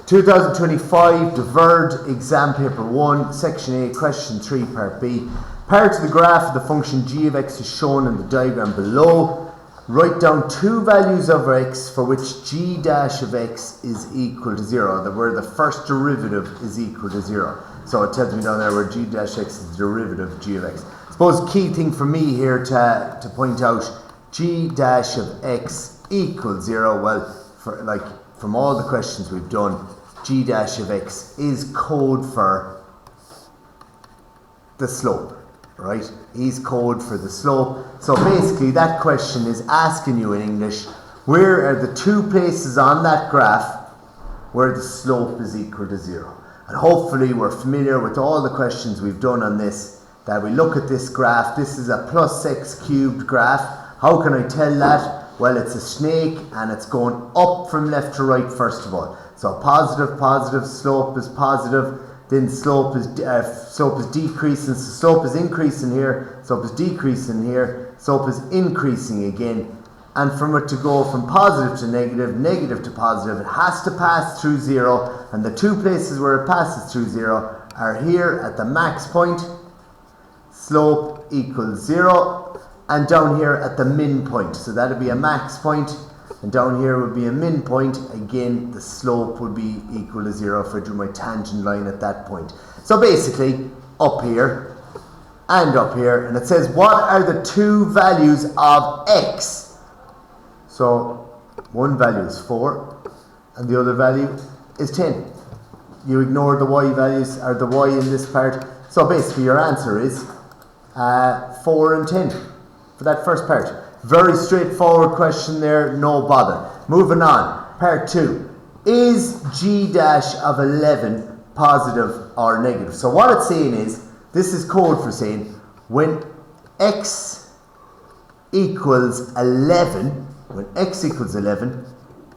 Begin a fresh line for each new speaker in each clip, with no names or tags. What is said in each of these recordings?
2025 Deferred Exam Paper 1, Section A, Question 3, Part B. Part of the graph of the function g of x is shown in the diagram below. Write down two values of x for which g dash of x is equal to 0, where the first derivative is equal to 0. So it tells me down there where g dash x is the derivative of g of x. I suppose key thing for me here to point out, g dash of x equals 0. Well, from all the questions we've done, g dash of x is code for the slope, right? Is code for the slope. So basically that question is asking you in English, where are the two places on that graph where the slope is equal to 0? And hopefully we're familiar with all the questions we've done on this, that we look at this graph. This is a plus x cubed graph. How can I tell that? Well, it's a snake and it's going up from left to right first of all. So positive, positive, slope is positive, then slope is decreasing, so slope is increasing here, slope is decreasing here, slope is increasing again. And from it to go from positive to negative, negative to positive, it has to pass through 0, and the two places where it passes through 0 are here at the max point, slope equals 0, and down here at the min point. So that would be a max point, and down here would be a min point. Again, the slope would be equal to 0 if I drew my tangent line at that point. So basically, up here and up here, and it says what are the two values of x? So one value is 4 and the other value is 10. You ignore the y values, or the y in this part. So basically your answer is 4 and 10 for that first part. Very straightforward question there, no bother. Moving on, part 2. Is g dash of 11 positive or negative? So what it's saying is, this is code for saying when x equals 11, when x equals 11,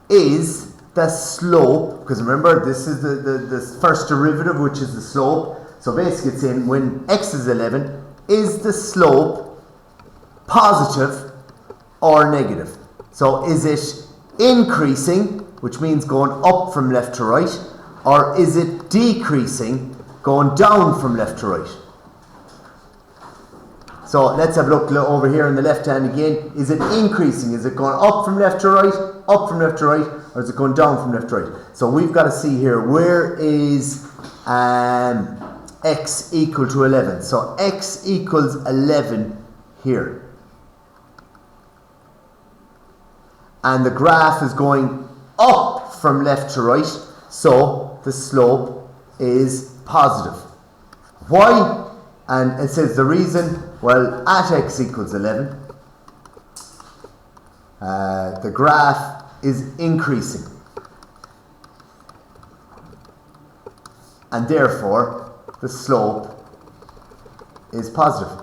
is the slope, because remember this is the first derivative, which is the slope. So basically it's saying when x is 11, is the slope positive or negative? So is it increasing, which means going up from left to right, or is it decreasing, going down from left to right? So let's have a look over here on the left hand again. Is it increasing? Is it going up from left to right, up from left to right, or is it going down from left to right? So we've got to see here, where is x equal to 11? So x equals 11 here. And the graph is going up from left to right, so the slope is positive. Why? And it says the reason, well, at x equals 11, the graph is increasing. And therefore, the slope is positive.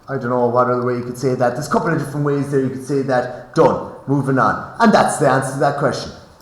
I don't know what other way you could say that. There's a couple of different ways there you could say that. Done. Moving on. And that's the answer to that question.